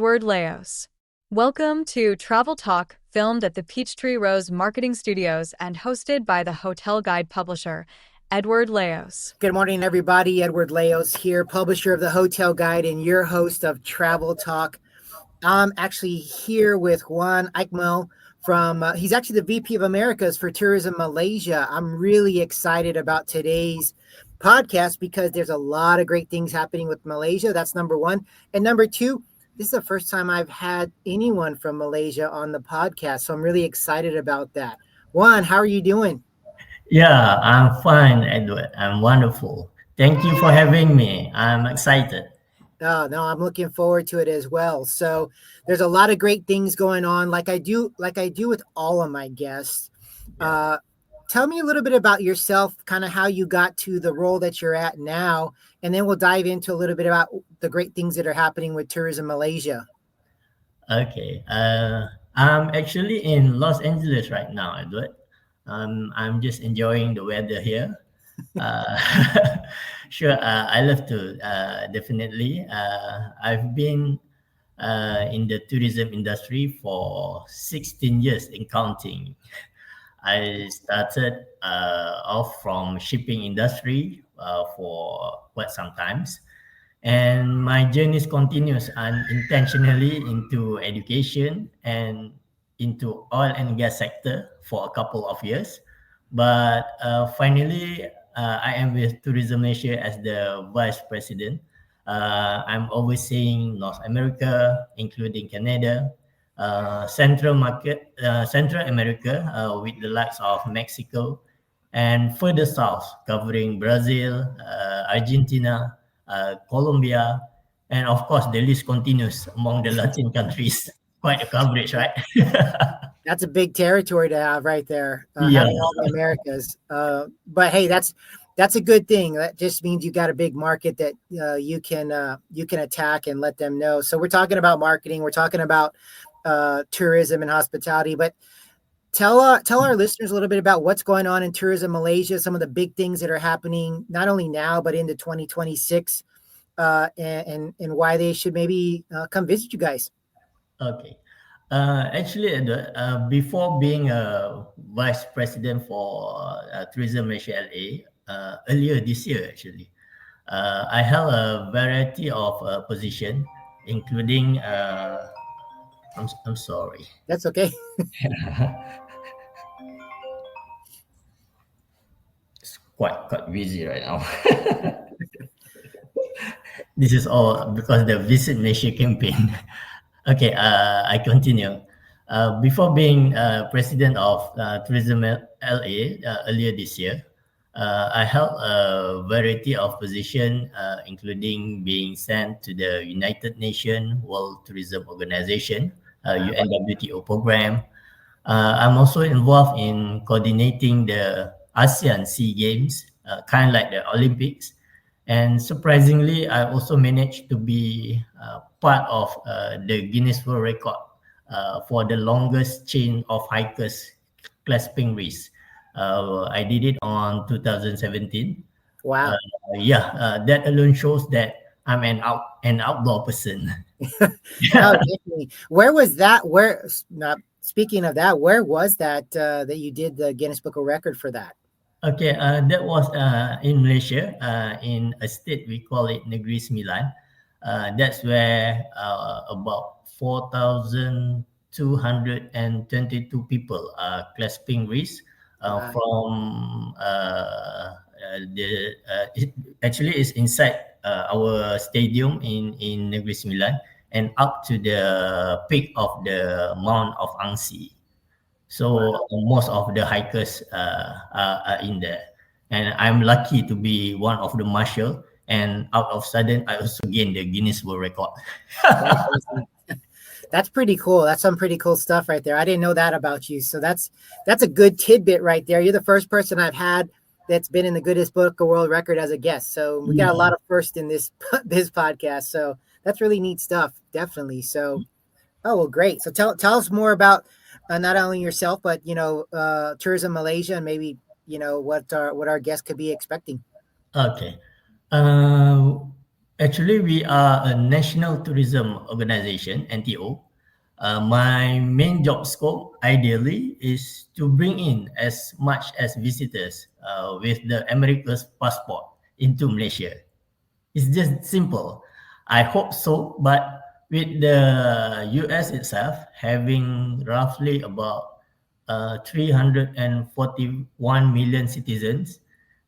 Edward Laos. Welcome to Travel Talk, filmed at the Peachtree Rose Marketing Studios and hosted by the hotel guide publisher, Edward Laos. Good morning, everybody. Edward Laos here, publisher of the Hotel Guide and your host of Travel Talk. I'm actually here with Wan Eikmal he's actually the VP of Americas for Tourism Malaysia. I'm really excited about today's podcast because there's a lot of great things happening with Malaysia. That's number one. And number two, this is the first time I've had anyone from Malaysia on the podcast. So I'm really excited about that. Wan, how are you doing? Yeah, I'm fine, Edward. I'm wonderful. Thank you for having me. I'm excited. Oh, no, I'm looking forward to it as well. So there's a lot of great things going on, like I do with all of my guests. Tell me a little bit about yourself, kind of how you got to the role that you're at now, and then we'll dive into a little bit about the great things that are happening with Tourism Malaysia. Okay. I'm actually in Los Angeles right now, Edward. I'm just enjoying the weather here. Uh, sure, I love to, definitely. I've been in the tourism industry for 16 years in counting. I started off from shipping industry for quite some times, and my journey continues unintentionally into education and into oil and gas sector for a couple of years. But finally, I am with Tourism Malaysia as the vice president. I'm overseeing North America, including Canada, Central America, with the likes of Mexico, and further south, covering Brazil, Argentina, Colombia, and of course, the list continues among the Latin countries. Quite a coverage, right? That's a big territory to have right there, Yeah. having all the Americas. But hey, that's a good thing. That just means you got a big market that you can attack and let them know. So we're talking about marketing. We're talking about tourism and hospitality. But tell our listeners a little bit about what's going on in Tourism Malaysia. Some of the big things that are happening not only now but into 2026, and why they should maybe come visit you guys. Okay. Actually, before being a vice president for Tourism Malaysia LA, earlier this year, actually, I held a variety of position, including, I'm sorry. That's okay. It's quite busy right now. This is all because the Visit Malaysia campaign. Okay, I continue. Before being president of Tourism LA earlier this year, I held a variety of positions, including being sent to the United Nations World Tourism Organization, UNWTO program. I'm also involved in coordinating the ASEAN SEA Games, kind of like the Olympics. And surprisingly, I also managed to be part of the Guinness World Record for the longest chain of hikers clasping wrists. I did it on 2017. Wow. That alone shows that I'm an outdoor person. No, definitely. Where was that? Speaking of that, where was that that you did the Guinness Book of Record for that? Okay, that was in Malaysia, in a state we call it Negeri Sembilan. That's where about 4,222 people are clasping wrists Wow. from it actually is inside our stadium in Negeri Sembilan and up to the peak of the Mount of Angsi. So most of the hikers are in there, and I'm lucky to be one of the marshal. And out of sudden, I also gained the Guinness World Record. That's pretty cool. That's some pretty cool stuff right there. I didn't know that about you. So that's a good tidbit right there. You're the first person I've had that's been in the Guinness Book of World Record as a guest. So we got a lot of first in this podcast. So that's really neat stuff. Definitely. So, oh, well, great. So tell us more about not only yourself, but Tourism Malaysia, and maybe what our guests could be expecting. Okay. Uh, Actually, we are a national tourism organization, NTO. My main job scope, ideally, is to bring in as much as visitors with the America's passport into Malaysia. It's just simple. I hope so, but with the US itself having roughly about 341 million citizens,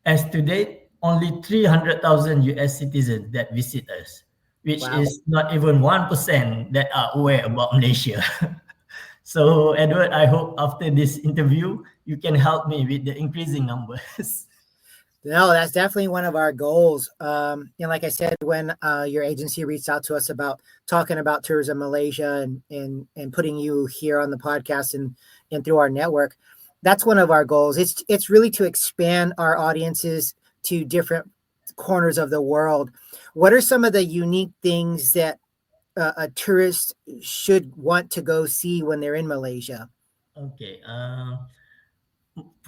as to date, only 300,000 US citizens that visit us, which Wow. is not even 1% that are aware about Malaysia. So, Edward, I hope after this interview, you can help me with the increasing numbers. No, that's definitely one of our goals. And like I said, when your agency reached out to us about talking about Tourism Malaysia and putting you here on the podcast and through our network, that's one of our goals. It's really to expand our audiences to different corners of the world. What are some of the unique things that a tourist should want to go see when they're in Malaysia? Okay.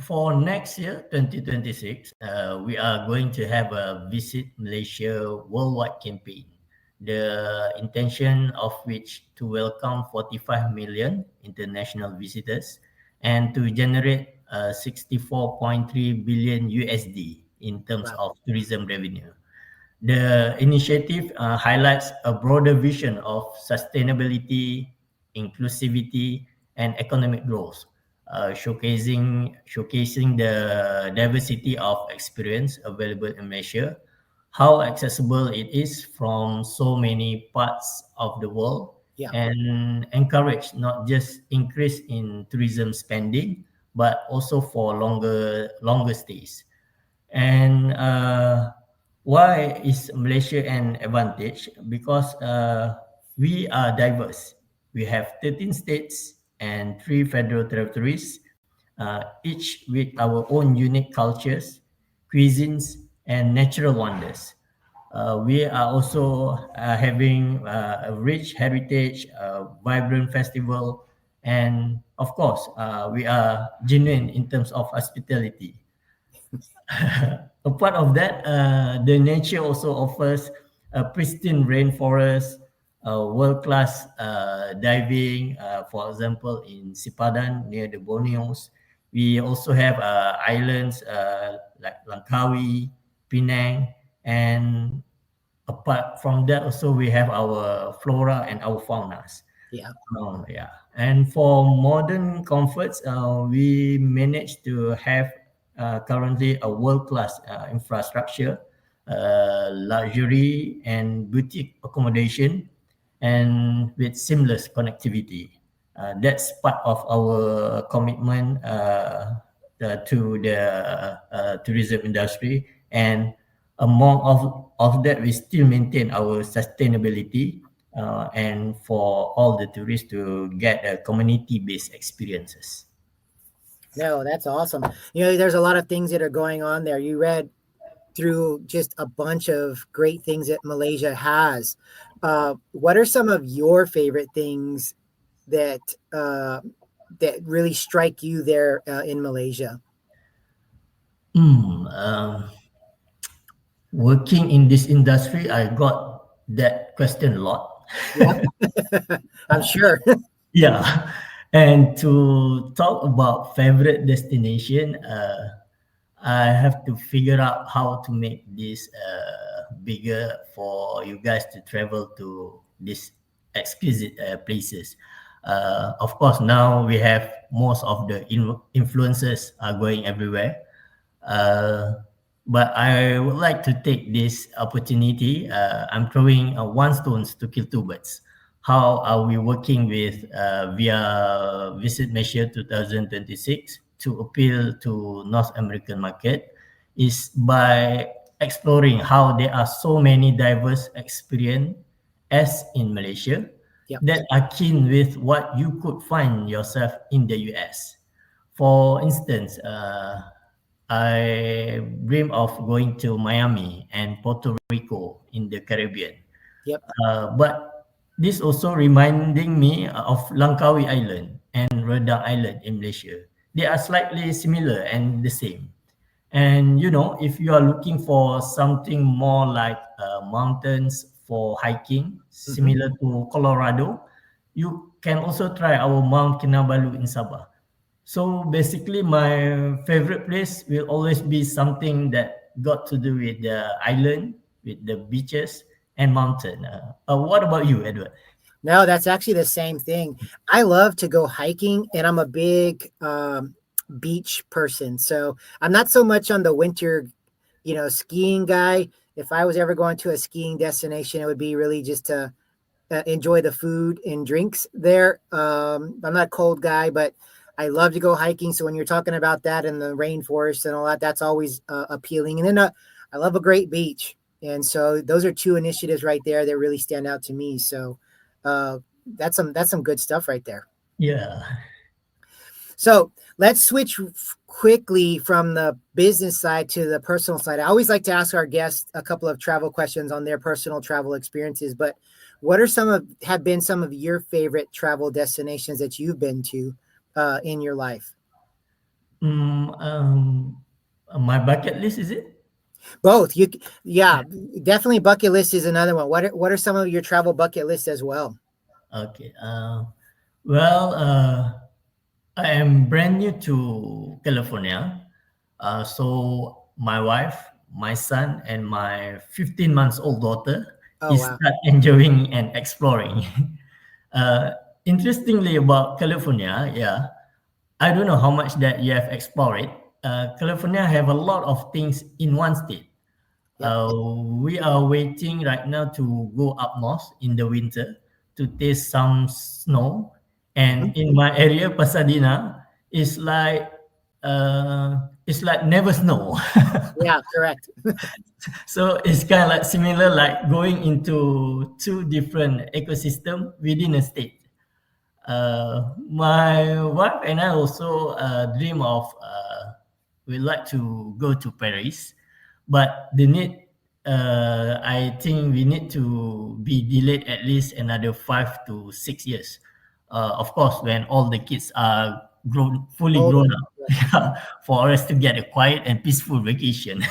For next year, 2026, we are going to have a Visit Malaysia worldwide campaign. The intention of which to welcome 45 million international visitors and to generate 64.3 billion USD in terms Wow. of tourism revenue. The initiative highlights a broader vision of sustainability, inclusivity, and economic growth, showcasing the diversity of experience available in Malaysia, how accessible it is from so many parts of the world, Yeah. and encourage not just increase in tourism spending, but also for longer stays. And why is Malaysia an advantage? Because we are diverse. We have 13 states and 3 federal territories, each with our own unique cultures, cuisines, and natural wonders. We are also having a rich heritage, vibrant festival, and of course, we are genuine in terms of hospitality. Apart of that, the nature also offers a pristine rainforest, world-class diving. For example, in Sipadan near the Borneos, we also have islands like Langkawi, Penang, and apart from that, also we have our flora and our faunas. Yeah. Oh, yeah. And for modern comforts, we managed to have currently a world-class infrastructure, luxury and boutique accommodation, and with seamless connectivity. That's part of our commitment to the tourism industry. And among of that, we still maintain our sustainability and for all the tourists to get community-based experiences. No, that's awesome. There's a lot of things that are going on there. You read through just a bunch of great things that Malaysia has. What are some of your favorite things that that really strike you there in Malaysia? Mm, working in this industry, I got that question a lot. Yeah, I'm sure. Yeah, and to talk about favorite destination, I have to figure out how to make this bigger for you guys to travel to these exquisite places. Of course, now we have most of the influencers are going everywhere. Uh, but I would like to take this opportunity. I'm throwing one stones to kill two birds. How are we working with via Visit Malaysia 2026 to appeal to North American market is by exploring how there are so many diverse experience as in Malaysia Yep. that are keen with what you could find yourself in the US. For instance, I dream of going to Miami and Puerto Rico in the Caribbean. Yep. But this also reminding me of Langkawi Island and Redang Island in Malaysia. They are slightly similar and the same. And if you are looking for something more like mountains for hiking, Mhm. similar to Colorado, you can also try our Mount Kinabalu in Sabah. So basically, my favorite place will always be something that got to do with the island, with the beaches and mountain. What about you, Edward? No, that's actually the same thing. I love to go hiking, and I'm a big beach person. So I'm not so much on the winter, skiing guy. If I was ever going to a skiing destination, it would be really just to enjoy the food and drinks there. I'm not a cold guy, but I love to go hiking. So when you're talking about that and the rainforest and all that, that's always appealing. And then I love a great beach. And so those are two initiatives right there that really stand out to me. So uh, that's some good stuff right there. Yeah. So let's switch quickly from the business side to the personal side. I always like to ask our guests a couple of travel questions on their personal travel experiences, but what are have been some of your favorite travel destinations that you've been to in your life? Mm, my bucket list, is it? Both. Yeah, definitely bucket list is another one. What are some of your travel bucket lists as well? Okay. Well, I am brand new to California. So my wife, my son, and my 15 months old daughter Oh is wow. start enjoying and exploring. uh, Interestingly about California, yeah, I don't know how much that you have explored it. California have a lot of things in one state. Yep. We are waiting right now to go up north in the winter to taste some snow. And Mhm. in my area, Pasadena, it's like never snow. Yeah, correct. So it's kind of like similar, like going into two different ecosystem within a state. My wife and I also dream of we like to go to Paris, but I think we need to be delayed at least another 5 to 6 years. Of course, when all the kids are fully Older. grown up, for us to get a quiet and peaceful vacation.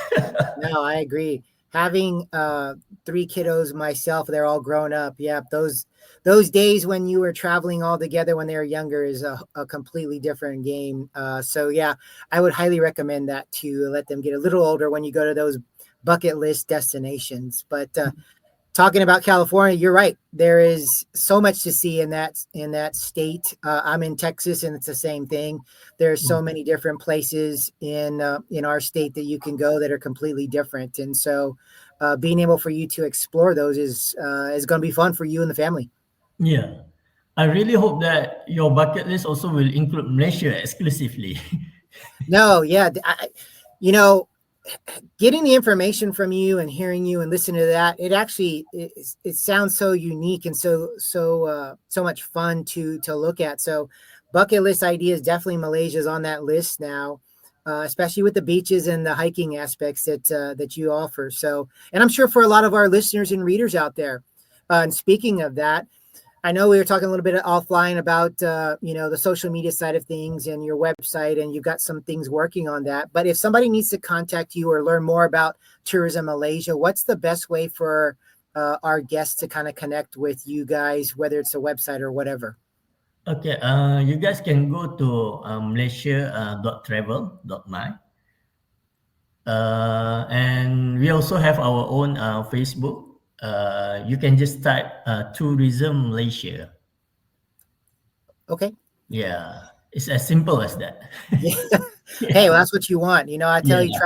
No, I agree. Having three kiddos myself, they're all grown up. Yeah, those days when you were traveling all together when they were younger is a completely different game. So yeah, I would highly recommend that to let them get a little older when you go to those bucket list destinations. But talking about California, you're right. There is so much to see in that state. I'm in Texas, and it's the same thing. There's so many different places in our state that you can go that are completely different, and so being able for you to explore those is going to be fun for you and the family. Yeah. I really hope that your bucket list also will include Malaysia exclusively. No, yeah, you know, getting the information from you and hearing you and listening to that, it sounds so unique and so much fun to look at. So bucket list ideas, definitely Malaysia's on that list now, especially with the beaches and the hiking aspects that you offer. So, and I'm sure for a lot of our listeners and readers out there. And speaking of that, I know we were talking a little bit offline about the social media side of things and your website, and you've got some things working on that. But if somebody needs to contact you or learn more about Tourism Malaysia, what's the best way for our guests to kind of connect with you guys, whether it's a website or whatever? Okay, you guys can go to Malaysia .travel.my. And we also have our own Facebook. You can just type Tourism Malaysia. Okay. Yeah, it's as simple as that. Yeah. Hey, Yeah, well, that's what you want. I tell you, yeah,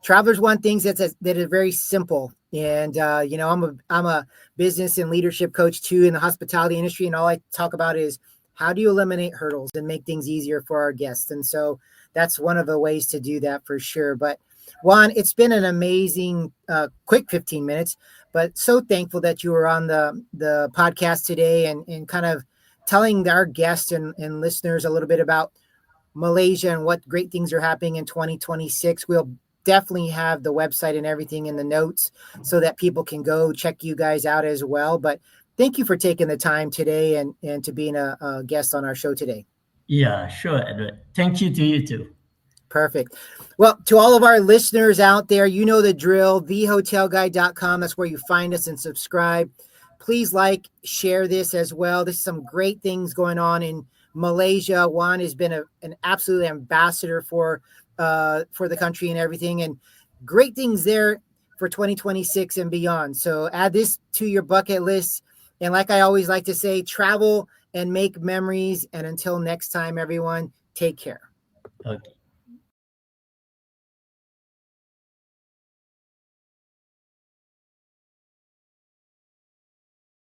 travelers want things that are very simple. And I'm a business and leadership coach too in the hospitality industry, and all I talk about is how do you eliminate hurdles and make things easier for our guests. And so that's one of the ways to do that for sure. But Juan, it's been an amazing, quick 15 minutes, but so thankful that you were on the podcast today and kind of telling our guests and listeners a little bit about Malaysia and what great things are happening in 2026. We'll definitely have the website and everything in the notes so that people can go check you guys out as well. But thank you for taking the time today and to being a guest on our show today. yeah. Sure, Edward. Thank you to you too. Perfect. Well, to all of our listeners out there, you know the drill, thehotelguide.com. That's where you find us and subscribe. Please share this as well. There's some great things going on in Malaysia. Wan has been an absolute ambassador for the country and everything, and great things there for 2026 and beyond. So add this to your bucket list. And like I always like to say, travel and make memories. And until next time, everyone, take care. Okay.